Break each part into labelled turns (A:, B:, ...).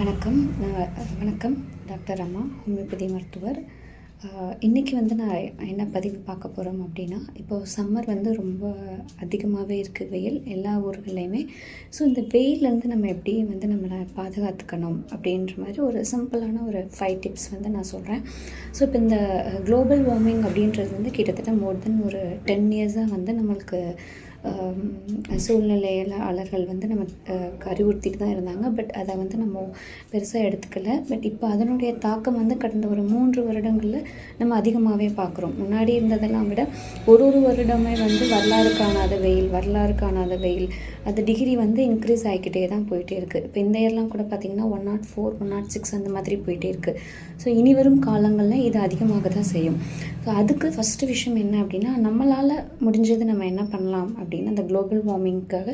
A: வணக்கம். டாக்டர் அம்மா, ஹோமியோபதி மருத்துவர். இன்றைக்கி வந்து நான் என்ன பதிவு பார்க்க போகிறோம் அப்படின்னா, இப்போது சம்மர் வந்து ரொம்ப அதிகமாகவே இருக்குது, வெயில் எல்லா ஊர்கள்லையுமே. ஸோ இந்த வெயிலேருந்து நம்ம எப்படி வந்து நம்மளை பாதுகாத்துக்கணும் அப்படின்ற மாதிரி ஒரு சிம்பிளான ஒரு 5 டிப்ஸ் வந்து நான் சொல்கிறேன். ஸோ இப்போ இந்த குளோபல் வார்மிங் அப்படின்றது வந்து கிட்டத்தட்ட மோர் தென் ஒரு 10 இயர்ஸாக வந்து நம்மளுக்கு சூழ்நிலையாளர்கள் வந்து நம்ம அறிவுறுத்திட்டு தான் இருந்தாங்க. பட் அதை வந்து நம்ம பெருசாக எடுத்துக்கல. பட் இப்போ அதனுடைய தாக்கம் வந்து கடந்த ஒரு 3 வருடங்களில் நம்ம அதிகமாகவே பார்க்குறோம். முன்னாடி இருந்ததெல்லாம் விட ஒரு வருடமே வந்து வரலாறு காணாத வெயில் அது டிகிரி வந்து இன்க்ரீஸ் ஆகிக்கிட்டே தான் போயிட்டே இருக்குது. இப்போ இந்த இயர்லாம் கூட பார்த்திங்கன்னா 104, 106 அந்த மாதிரி போயிட்டே இருக்குது. ஸோ இனி வரும் காலங்களில் இது அதிகமாக தான் செய்யும். ஸோ அதுக்கு ஃபஸ்ட்டு விஷயம் என்ன அப்படின்னா, நம்மளால் முடிஞ்சது நம்ம என்ன பண்ணலாம் அப்படின்னு அந்த குளோபல் வார்மிங்க்காக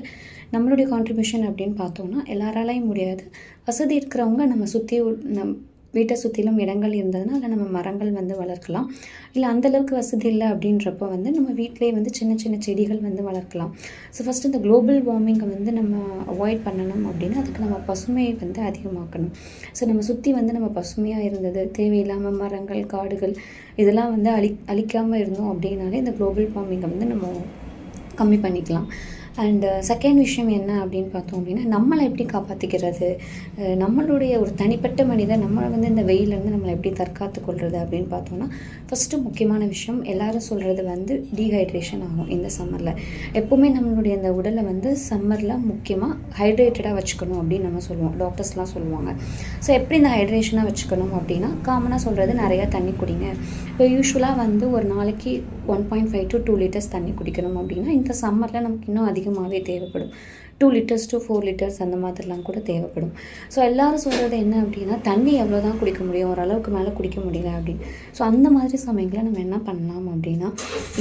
A: நம்மளுடைய கான்ட்ரிபியூஷன் அப்படின்னு பார்த்தோம்னா, எல்லாராலையும் முடியாது. வசதி இருக்கிறவங்க நம்ம வீட்டை சுற்றிலும் இடங்கள் இருந்ததுன்னா அதில் நம்ம மரங்கள் வந்து வளர்க்கலாம். இல்லை அந்தளவுக்கு வசதி இல்லை அப்படின்றப்போ வந்து நம்ம வீட்டிலே வந்து சின்ன சின்ன செடிகள் வந்து வளர்க்கலாம். ஸோ ஃபஸ்ட்டு இந்த குளோபல் வார்மிங்கை வந்து நம்ம அவாய்ட் பண்ணணும் அப்படின்னா, அதுக்கு நம்ம பசுமையை வந்து அதிகமாக்கணும். ஸோ நம்ம சுற்றி வந்து நம்ம பசுமையாக இருந்தது, தேவையில்லாமல் மரங்கள், காடுகள் இதெல்லாம் வந்து அழிக்காமல் இருந்தோம் அப்படின்னாலே இந்த குளோபல் வார்மிங்கை வந்து நம்ம கம்மி பண்ணிக்கலாம். அண்டு செகண்ட் விஷயம் என்ன அப்படின்னு பார்த்தோம் அப்படின்னா, நம்மளை எப்படி காப்பாற்றிக்கிறது, நம்மளுடைய ஒரு தனிப்பட்ட மனிதன் நம்மளை வந்து இந்த வெயிலேருந்து நம்மளை எப்படி தற்காத்து கொள்வது அப்படின்னு பார்த்தோம்னா, ஃபஸ்ட்டு முக்கியமான விஷயம் எல்லாரும் சொல்கிறது வந்து டீஹைட்ரேஷன் ஆகும். இந்த சம்மரில் எப்போவுமே நம்மளுடைய இந்த உடலை வந்து சம்மரில் முக்கியமாக ஹைட்ரேட்டடாக வச்சுக்கணும் அப்படின்னு நம்ம சொல்லுவோம், டாக்டர்ஸ்லாம் சொல்லுவாங்க. ஸோ எப்படி இந்த ஹைட்ரேஷனாக வச்சுக்கணும் அப்படின்னா, காமனாக சொல்கிறது நிறையா தண்ணி குடிங்க. இப்போ யூஸ்வலாக வந்து ஒரு நாளைக்கு 1.5 to 2 லிட்டர்ஸ் தண்ணி குடிக்கணும் அப்படின்னா, இந்த சம்மரில் நமக்கு இன்னும் அதிகமாகவே தேவைப்படும். 2 லிட்டர்ஸ் to 4 லிட்டர்ஸ் அந்த மாதிரிலாம் கூட தேவைப்படும். ஸோ எல்லோரும் சொல்கிறது என்ன அப்படின்னா, தண்ணி எவ்வளோ தான் குடிக்க முடியும், ஓரளவுக்கு மேலே குடிக்க முடியல அப்படின்னு. ஸோ அந்த மாதிரி சமயங்களில் நம்ம என்ன பண்ணலாம் அப்படின்னா,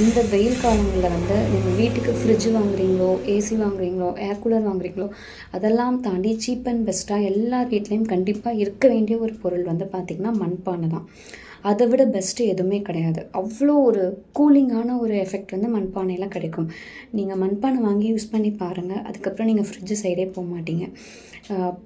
A: இந்த வெயில் காலங்களில் வந்து நீங்கள் வீட்டுக்கு ஃப்ரிட்ஜ் வாங்குறீங்களோ, ஏசி வாங்குறீங்களோ, ஏர் கூலர் வாங்குறீங்களோ, அதெல்லாம் தாண்டி சீப் அண்ட் பெஸ்ட்டாக எல்லார் வீட்லேயும் கண்டிப்பாக இருக்க வேண்டிய ஒரு பொருள் வந்து பார்த்திங்கன்னா மண்பானை தான். அதை விட பெஸ்ட்டு எதுவுமே கிடையாது. அவ்வளோ ஒரு கூலிங்கான ஒரு எஃபெக்ட் வந்து மண்பானையில் கிடைக்கும். நீங்கள் மண்பானை வாங்கி யூஸ் பண்ணி பாருங்கள், அதுக்கப்புறம் நீங்கள் ஃப்ரிட்ஜு சைடே போக மாட்டீங்க.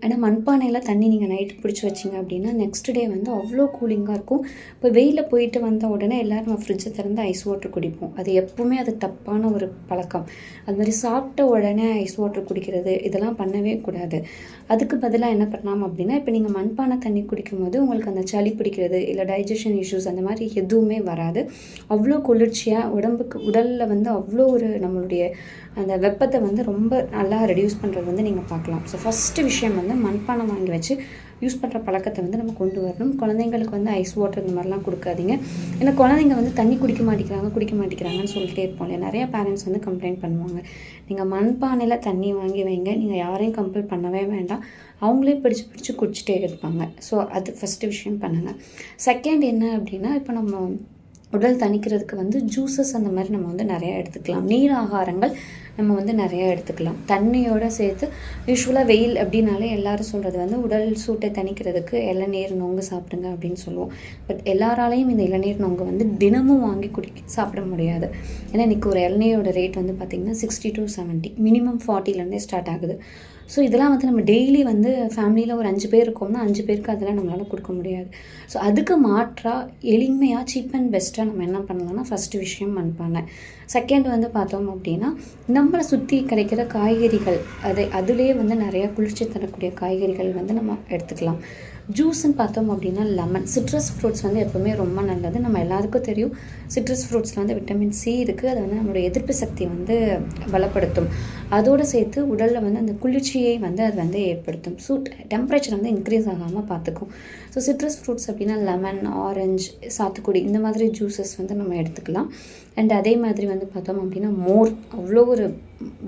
A: ஏன்னா மண்பானையில் தண்ணி நீங்கள் நைட்டு பிடிச்சி வச்சிங்க அப்படின்னா நெக்ஸ்ட் டே வந்து அவ்வளோ கூலிங்காக இருக்கும். இப்போ வெயிலில் போயிட்டு வந்த உடனே எல்லோரும் நம்ம ஃப்ரிட்ஜை திறந்து ஐஸ் வாட்டர் குடிப்போம். அது எப்போவுமே அது தப்பான ஒரு பழக்கம். அது மாதிரி சாப்பிட்ட உடனே ஐஸ் வாட்டர் குடிக்கிறது இதெல்லாம் பண்ணவே கூடாது. அதுக்கு பதிலாக என்ன பண்ணலாம் அப்படின்னா, இப்போ நீங்கள் மண்பானை தண்ணி குடிக்கும்போது உங்களுக்கு அந்த சளி பிடிக்கிறது இல்லை டைஜஷன் இஷ்யூஸ் அந்த மாதிரி எதுவுமே வராது. அவ்வளோ குளிர்ச்சியாக உடலில் வந்து அவ்வளோ ஒரு நம்மளுடைய அந்த வெப்பத்தை வந்து ரொம்ப நல்லா ரெடியூஸ் பண்ணுறது வந்து நீங்கள் பார்க்கலாம். ஸோ ஃபஸ்ட்டு விஷயம் வந்து மண்பானை வாங்கி வச்சு யூஸ் பண்ணுற பழக்கத்தை வந்து நம்ம கொண்டு வரணும். குழந்தைங்களுக்கு வந்து ஐஸ் வாட்டர் இந்த மாதிரிலாம் கொடுக்காதீங்க. ஏன்னா குழந்தைங்க வந்து தண்ணி குடிக்க மாட்டேங்கிறாங்கன்னு சொல்லிட்டே இருப்போம் இல்லையா. நிறையா பேரண்ட்ஸ் வந்து கம்ப்ளைண்ட் பண்ணுவாங்க. நீங்கள் மண்பானையில் தண்ணி வாங்கி வைங்க, நீங்கள் யாரையும் கம்பல் பண்ணவே வேண்டாம், அவங்களே பிடிச்சி குடிச்சிட்டே இருப்பாங்க. ஸோ அது ஃபஸ்ட்டு விஷயம் பண்ணுங்கள். செகண்ட் என்ன அப்படின்னா, இப்போ நம்ம உடல் தணிக்கிறதுக்கு வந்து ஜூஸஸ் அந்த மாதிரி நம்ம வந்து நிறையா எடுத்துக்கலாம். நீர் ஆகாரங்கள் நம்ம வந்து நிறையா எடுத்துக்கலாம். தண்ணியோடு சேர்த்து யூஸ்வலாக வெயில் அப்படின்னாலே எல்லோரும் சொல்கிறது வந்து உடல் சூட்டை தணிக்கிறதுக்கு இளநீர் நொங்கு சாப்பிடுங்க அப்படின்னு சொல்லுவோம். பட் எல்லாராலையும் இந்த இளநீர் நொங்கு வந்து தினமும் வாங்கி சாப்பிட முடியாது. ஏன்னா இன்றைக்கி ஒரு இளநீரோட ரேட் வந்து பார்த்திங்கன்னா 60 to 70, மினிமம் 40லேருந்தே ஸ்டார்ட் ஆகுது. ஸோ இதெல்லாம் வந்து நம்ம டெய்லி வந்து ஃபேமிலியில் ஒரு 5 பேர் இருக்கோம்னா 5 பேருக்கு அதெல்லாம் நம்மளால் கொடுக்க முடியாது. ஸோ அதுக்கு மாற்றாக எளிமையாக சீப் அண்ட் பெஸ்ட்டாக நம்ம என்ன பண்ணலாம்னா, ஃபஸ்ட்டு விஷயம் மண்பானை. செகண்ட் வந்து பார்த்தோம் அப்படின்னா, நம்மளை சுற்றி கிடைக்கிற காய்கறிகள் அதுலேயே வந்து நிறையா குளிர்ச்சி தரக்கூடிய காய்கறிகள் வந்து நம்ம எடுத்துக்கலாம். ஜூஸ்ன்னு பார்த்தோம் அப்படின்னா லெமன், சிட்ரஸ் ஃப்ரூட்ஸ் வந்து எப்போவுமே ரொம்ப நல்லது. நம்ம எல்லாருக்கும் தெரியும் சிட்ரஸ் ஃப்ரூட்ஸில் வந்து விட்டமின் சி இருக்குது. அது வந்து நம்மளுடைய எதிர்ப்பு சக்தியை வந்து பலப்படுத்தும். அதோடு சேர்த்து உடலில் வந்து அந்த குளிர்ச்சியை வந்து அது வந்து ஏற்படுத்தும். டெம்பரேச்சர் வந்து இன்க்ரீஸ் ஆகாமல் பார்த்துக்கும். ஸோ சிட்ரஸ் ஃப்ரூட்ஸ் அப்படின்னா லெமன், ஆரஞ்சு, சாத்துக்குடி இந்த மாதிரி ஜூஸஸ் வந்து நம்ம எடுத்துக்கலாம். அண்ட் அதே மாதிரி வந்து பார்த்தோம் அப்படின்னா மோர் அவ்வளோ ஒரு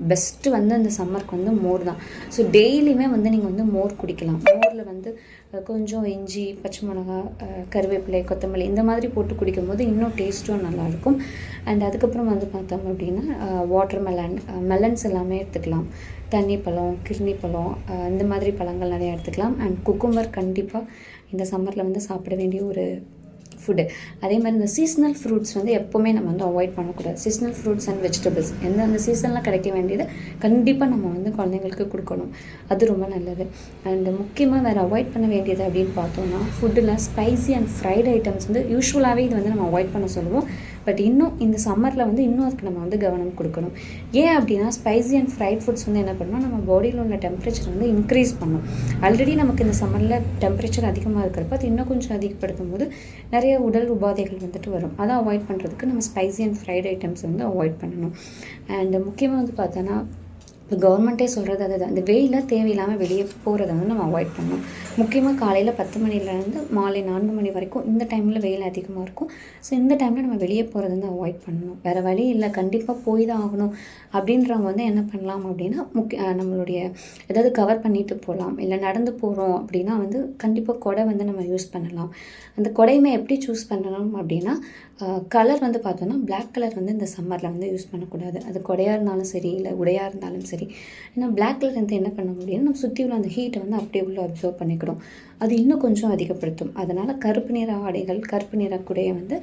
A: பெஸ்ட்டு வந்து அந்த சம்மருக்கு வந்து மோர் தான். ஸோ டெய்லியுமே வந்து நீங்கள் வந்து மோர் குடிக்கலாம். மோரில் வந்து கொஞ்சம் இஞ்சி, பச்சை மிளகா, கருவேப்பிலை, கொத்தமல்லி இந்த மாதிரி போட்டு குடிக்கும்போது இன்னும் டேஸ்ட்டும் நல்லாயிருக்கும். அண்ட் அதுக்கப்புறம் வந்து பார்த்தோம் அப்படின்னா வாட்டர் மெலன்ஸ் எல்லாமே எடுத்துக்கலாம். தண்ணி பழம், கிர்னி பழம், இந்த மாதிரி பழங்கள் நிறையா எடுத்துக்கலாம். அண்ட் குக்கும்பர் கண்டிப்பாக இந்த சம்மரில் வந்து சாப்பிட வேண்டிய ஒரு ஃபுட்டு. அதே மாதிரி இந்த சீசனல் ஃப்ரூட்ஸ் வந்து எப்போவுமே நம்ம வந்து அவாய்ட் பண்ணக்கூடாது. சீசனல் ஃப்ரூட்ஸ் அண்ட் வெஜிடபிள்ஸ் எந்தெந்த சீசனில் கிடைக்க வேண்டியது கண்டிப்பாக நம்ம வந்து குழந்தைங்களுக்கு கொடுக்கணும். அது ரொம்ப நல்லது. அண்ட் முக்கியமாக வேறு அவாய்ட் பண்ண வேண்டியது அப்படின்னு பார்த்தோம்னா ஃபுட்டில் ஸ்பைசி அண்ட் ஃப்ரைட் ஐட்டம்ஸ் வந்து யூஸ்வலாகவே இது வந்து நம்ம அவாய்ட் பண்ண சொல்லுவோம். பட் இன்னும் இந்த சம்மரில் வந்து இன்னும் அதுக்கு நம்ம வந்து கவனம் கொடுக்கணும். ஏன் அப்படின்னா ஸ்பைசி அண்ட் ஃப்ரைட் ஃபுட்ஸ் வந்து என்ன பண்ணணும், நம்ம பாடியில் உள்ள டெம்பரேச்சர் வந்து இன்க்ரீஸ் பண்ணும். ஆல்ரெடி நமக்கு இந்த சம்மரில் டெம்பரேச்சர் அதிகமாக இருக்கிறப்ப அது இன்னும் கொஞ்சம் அதிகப்படுத்தும் போது நிறைய உடல் உபாதைகள் வந்துட்டு வரும். அதை அவாய்ட் பண்ணுறதுக்கு நம்ம ஸ்பைசி அண்ட் ஃப்ரைட் ஐட்டம்ஸ் வந்து அவாய்ட் பண்ணணும். அண்ட் முக்கியமாக வந்து பார்த்தோன்னா இப்போ கவர்மெண்ட்டே சொல்கிறது அதுதான், இந்த வெயிலில் தேவையில்லாமல் வெளியே போகிறத வந்து நம்ம அவாய்ட் பண்ணணும். முக்கியமாக காலையில் 10 மணிலேருந்து மாலை 4 மணி வரைக்கும் இந்த டைமில் வெயில் அதிகமாக இருக்கும். ஸோ இந்த டைமில் நம்ம வெளியே போகிறத வந்து அவாய்ட் பண்ணணும். வேறு வழி இல்லை, கண்டிப்பாக போய் தான் ஆகணும் அப்படின்றவங்க வந்து என்ன பண்ணலாம் அப்படின்னா நம்மளுடைய ஏதாவது கவர் பண்ணிட்டு போகலாம். இல்லை நடந்து போகிறோம் அப்படின்னா வந்து கண்டிப்பாக கொடை வந்து நம்ம யூஸ் பண்ணலாம். அந்த கொடையுமே எப்படி சூஸ் பண்ணணும் அப்படின்னா கலர் வந்து பார்த்தோன்னா பிளாக் கலர் வந்து இந்த சம்மரில் வந்து யூஸ் பண்ணக்கூடாது. அது கொடையாக இருந்தாலும் சரி, இல்லை உடையாக இருந்தாலும் சரி. ஏன்னா பிளாக் கலர் வந்து என்ன பண்ண முடியும்னா நம்ம சுற்றி உள்ள அந்த ஹீட்டை வந்து அப்படியே உள்ள அப்சர்வ் பண்ணிக்கிடும். அது இன்னும் கொஞ்சம் அதிகப்படுத்தும். அதனால் கருப்பு நிற ஆடைகள், கருப்பு நிற குடையை வந்து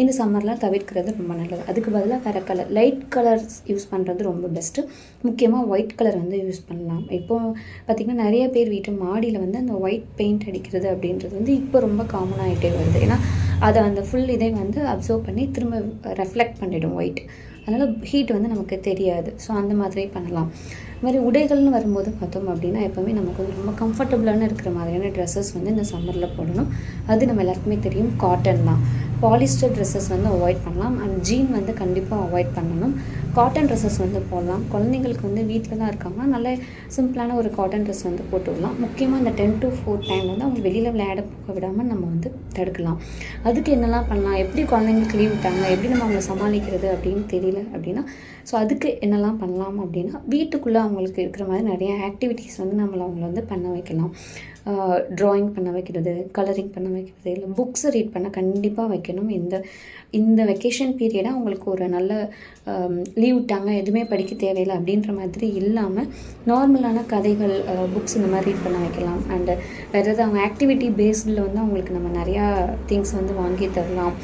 A: இந்த சம்மரில் தவிர்க்கிறது ரொம்ப நல்லது. அதுக்கு பதிலாக வேறு கலர், லைட் கலர்ஸ் யூஸ் பண்ணுறது ரொம்ப பெஸ்ட்டு. முக்கியமாக ஒயிட் கலர் வந்து யூஸ் பண்ணலாம். இப்போது பார்த்திங்கன்னா நிறைய பேர் வீட்டு மாடியில் வந்து அந்த ஒயிட் பெயிண்ட் அடிக்கிறது அப்படின்றது வந்து இப்போ ரொம்ப காமன் ஆகிட்டே வருது. ஏன்னா அதை அந்த ஃபுல் இதை வந்து அப்சர்வ் பண்ணி திரும்ப ரெஃப்ளெக்ட் பண்ணிவிடும் ஒயிட். அதனால் ஹீட் வந்து நமக்கு தெரியாது. ஸோ அந்த மாதிரி பண்ணலாம். இது மாதிரி உடைகள்னு வரும்போது பார்த்தோம் அப்படின்னா எப்போவுமே நமக்கு வந்து ரொம்ப கம்ஃபர்டபுளான இருக்கிற மாதிரியான ட்ரெஸ்ஸஸ் வந்து இந்த சம்மரில் போடணும். அது நம்ம எல்லாருக்குமே தெரியும், காட்டன் தான். பாலிஸ்டர் ட்ரெஸ்ஸஸ் வந்து அவாய்ட் பண்ணலாம். அண்ட் ஜீன் வந்து கண்டிப்பாக அவாய்ட் பண்ணணும். காட்டன் ட்ரெஸ்ஸஸ் வந்து போடலாம். குழந்தைங்களுக்கு வந்து வீட்டில் தான் இருக்காங்கன்னா நல்ல சிம்பிளான ஒரு காட்டன் ட்ரெஸ் வந்து போட்டு விடலாம். முக்கியமாக இந்த 10 to 4 டைம் வந்து அவங்க வெளியில் விளையாட போக விடாமல் நம்ம வந்து தடுக்கலாம். அதுக்கு என்னெல்லாம் பண்ணலாம், எப்படி குழந்தைங்களுக்கு லீவ் விட்டாங்க, எப்படி நம்ம அவங்கள சமாளிக்கிறது அப்படின்னு தெரியல அப்படின்னா ஸோ அதுக்கு என்னெல்லாம் பண்ணலாம் அப்படின்னா வீட்டுக்குள்ளே அவங்களுக்கு இருக்கிற மாதிரி நிறைய ஆக்டிவிட்டீஸ் வந்து அவங்கள வந்து பண்ண வைக்கலாம். ட்ராயிங் பண்ண வைக்கிறது, கலரிங் பண்ண வைக்கிறது, இல்லை புக்ஸை ரீட் பண்ண கண்டிப்பாக வைக்கணும். இந்த வெக்கேஷன் பீரியடாக அவங்களுக்கு ஒரு நல்ல லீவ் விட்டாங்க, எதுவுமே படிக்க தேவையில்லை அப்படின்ற மாதிரி இல்லாமல் நார்மலான கதைகள், புக்ஸ் இந்த மாதிரி ரீட் பண்ண வைக்கலாம். அண்டு வேறு ஏதாவது அவங்க ஆக்டிவிட்டி பேஸ்டில் வந்து அவங்களுக்கு நம்ம நிறையா திங்ஸ் வந்து வாங்கி தரலாம்.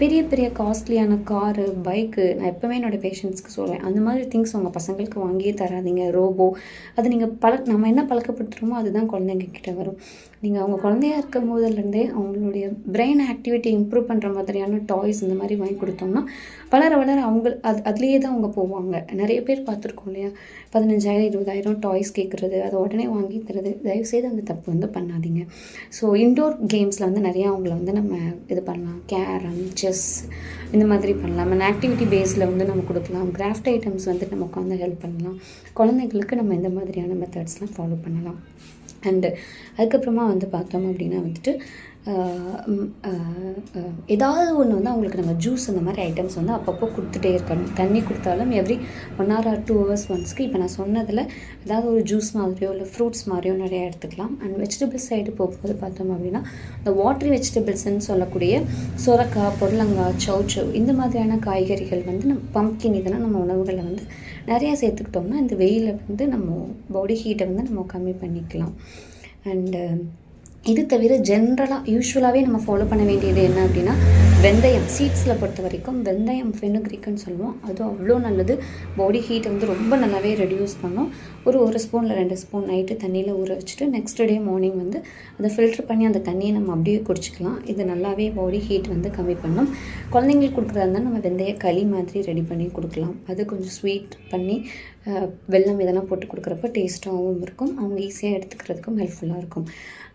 A: பெரிய பெரிய காஸ்ட்லியான காரு, பைக்கு, நான் எப்போவுமே என்னோடய பேஷண்ட்ஸ்க்கு சொல்லுவேன், அந்த மாதிரி திங்ஸ் உங்கள் பசங்களுக்கு வாங்கியே தராதிங்க. ரோபோ, அது நீங்கள் நம்ம என்ன பழக்கப்படுத்துகிறோமோ அதுதான் குழந்தைங்க கிட்ட வரும். நீங்கள் அவங்க குழந்தையா இருக்கும் போதுலேருந்தே அவங்களுடைய பிரெயின் ஆக்டிவிட்டி இம்ப்ரூவ் பண்ணுற மாதிரியான டாய்ஸ் இந்த மாதிரி வாங்கி கொடுத்தோம்னா வளர அவங்க அதுலேயே தான் அவங்க போவாங்க. நிறைய பேர் பார்த்துருக்கோம் இல்லையா, 15,000 20,000 டாய்ஸ் கேட்குறது, அதை உடனே வாங்கி தருது. தயவுசெய்து அந்த தப்பு வந்து பண்ணாதீங்க. ஸோ இன்டோர் கேம்ஸில் வந்து நிறையா அவங்கள வந்து நம்ம இது பண்ணலாம். கேரம், செஸ் இந்த மாதிரி பண்ணலாம். அண்ட் ஆக்டிவிட்டி பேஸில் வந்து நம்ம கொடுக்கலாம். கிராஃப்ட் ஐட்டம்ஸ் வந்து நம்ம உட்காந்து ஹெல்ப் பண்ணலாம். குழந்தைங்களுக்கு நம்ம இந்த மாதிரியான மெத்தட்ஸ்லாம் ஃபாலோ பண்ணலாம். அண்டு அதுக்கப்புறமா வந்து பார்த்தோம் அப்படின்னா வந்துட்டு ஏதாவது ஒன்று வந்து அவங்களுக்கு நம்ம ஜூஸ் அந்த மாதிரி ஐட்டம்ஸ் வந்து அப்பப்போ கொடுத்துட்டே இருக்கணும். தண்ணி கொடுத்தாலும் எவ்ரி 1 hour or 2 hours ஒன்ஸ்க்கு இப்போ நான் சொன்னதில் ஏதாவது ஒரு ஜூஸ் மாதிரியோ இல்லை ஃப்ரூட்ஸ் மாதிரியோ நிறையா எடுத்துக்கலாம். அண்ட் வெஜிடபிள்ஸ் சைடு போகும்போது பார்த்தோம் அப்படின்னா இந்த வாட்டரி வெஜிடபிள்ஸ்ன்னு சொல்லக்கூடிய சொரக்காய், பொடலங்காய், சௌச்சௌ இந்த மாதிரியான காய்கறிகள் வந்து நம்ம பம்ப்கின் இதெல்லாம் நம்ம உணவுகளை வந்து நிறையா சேர்த்துக்கிட்டோம்னா இந்த வெயிலில் வந்து நம்ம பாடி ஹீட்டை வந்து நம்ம கம்மி பண்ணிக்கலாம். அண்டு இது தவிர ஜென்ரலாக யூஸ்வலாகவே நம்ம ஃபாலோ பண்ண வேண்டியது என்ன அப்படின்னா வெந்தயம். சீட்ஸில் பொறுத்த வரைக்கும் வெந்தயம் ஃபெனுக்ரிக்குன்னு சொல்லுவோம். அது அவ்வளோ நல்லது. பாடி ஹீட்டை வந்து ரொம்ப நல்லாவே ரெடியூஸ் பண்ணும். ஒரு ஸ்பூனில் 2 ஸ்பூன் நைட்டு தண்ணியில் ஊற வச்சுட்டு நெக்ஸ்ட் டே மார்னிங் வந்து அதை ஃபில்ட்ரு பண்ணி அந்த தண்ணியை நம்ம அப்படியே குடிச்சிக்கலாம். இது நல்லாவே பாடி ஹீட் வந்து கம்மி பண்ணும். குழந்தைங்களுக்கு கொடுக்குறதா இருந்தால் நம்ம வெந்தய களி மாதிரி ரெடி பண்ணி கொடுக்கலாம். அது கொஞ்சம் ஸ்வீட் பண்ணி வெல்லம் இதெல்லாம் போட்டு கொடுக்குறப்ப டேஸ்ட்டாகவும் இருக்கும். அவங்க ஈஸியாக எடுத்துக்கிறதுக்கும் ஹெல்ப்ஃபுல்லாக இருக்கும்.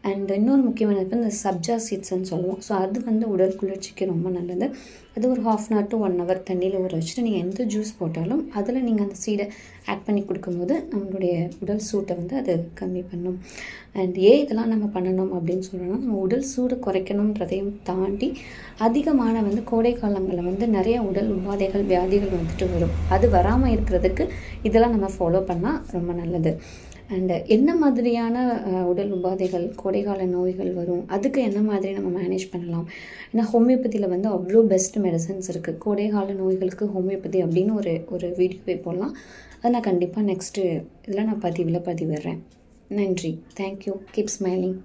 A: அண்ட் இன்னொரு முக்கியமான இந்த சப்ஜா சீட்ஸ்ன்னு சொல்லுவோம். ஸோ அது வந்து உடல் குளிர்ச்சிக்கு ரொம்ப நல்லது. அது ஒரு 1/2 hour to 1 hour தண்ணியில் ஊற வச்சுட்டு நீங்கள் எந்த ஜூஸ் போட்டாலும் அதில் நீங்கள் அந்த சீடை ஆட் பண்ணி கொடுக்கும்போது நம்மளுடைய உடல் சூட்டை வந்து அது கம்மி பண்ணும். அண்ட் இதெல்லாம் நம்ம பண்ணணும் அப்படின்னு சொல்லணும்னா நம்ம உடல் சூடு குறைக்கணுன்றதையும் தாண்டி அதிகமான வந்து கோடை காலங்களில் வந்து நிறைய உடல் உபாதைகள், வியாதிகள் வந்துட்டு வரும். அது வராமல் இருக்கிறதுக்கு இதெல்லாம் நம்ம ஃபாலோ பண்ணால் ரொம்ப நல்லது. அண்டு என்ன மாதிரியான உடல் உபாதைகள், கோடைக்கால நோய்கள் வரும், அதுக்கு என்ன மாதிரி நம்ம மேனேஜ் பண்ணலாம். ஏன்னா ஹோமியோபதியில் வந்து அவ்வளோ பெஸ்ட் மெடிசன்ஸ் இருக்குது. கோடைக்கால நோய்களுக்கு ஹோமியோபதி அப்படின்னு ஒரு வீடியோவை போடலாம். அதை நான் கண்டிப்பாக நெக்ஸ்ட்டு இதில் நான் பதிவிடுறேன். நன்றி. தேங்க்யூ. Keep smiling.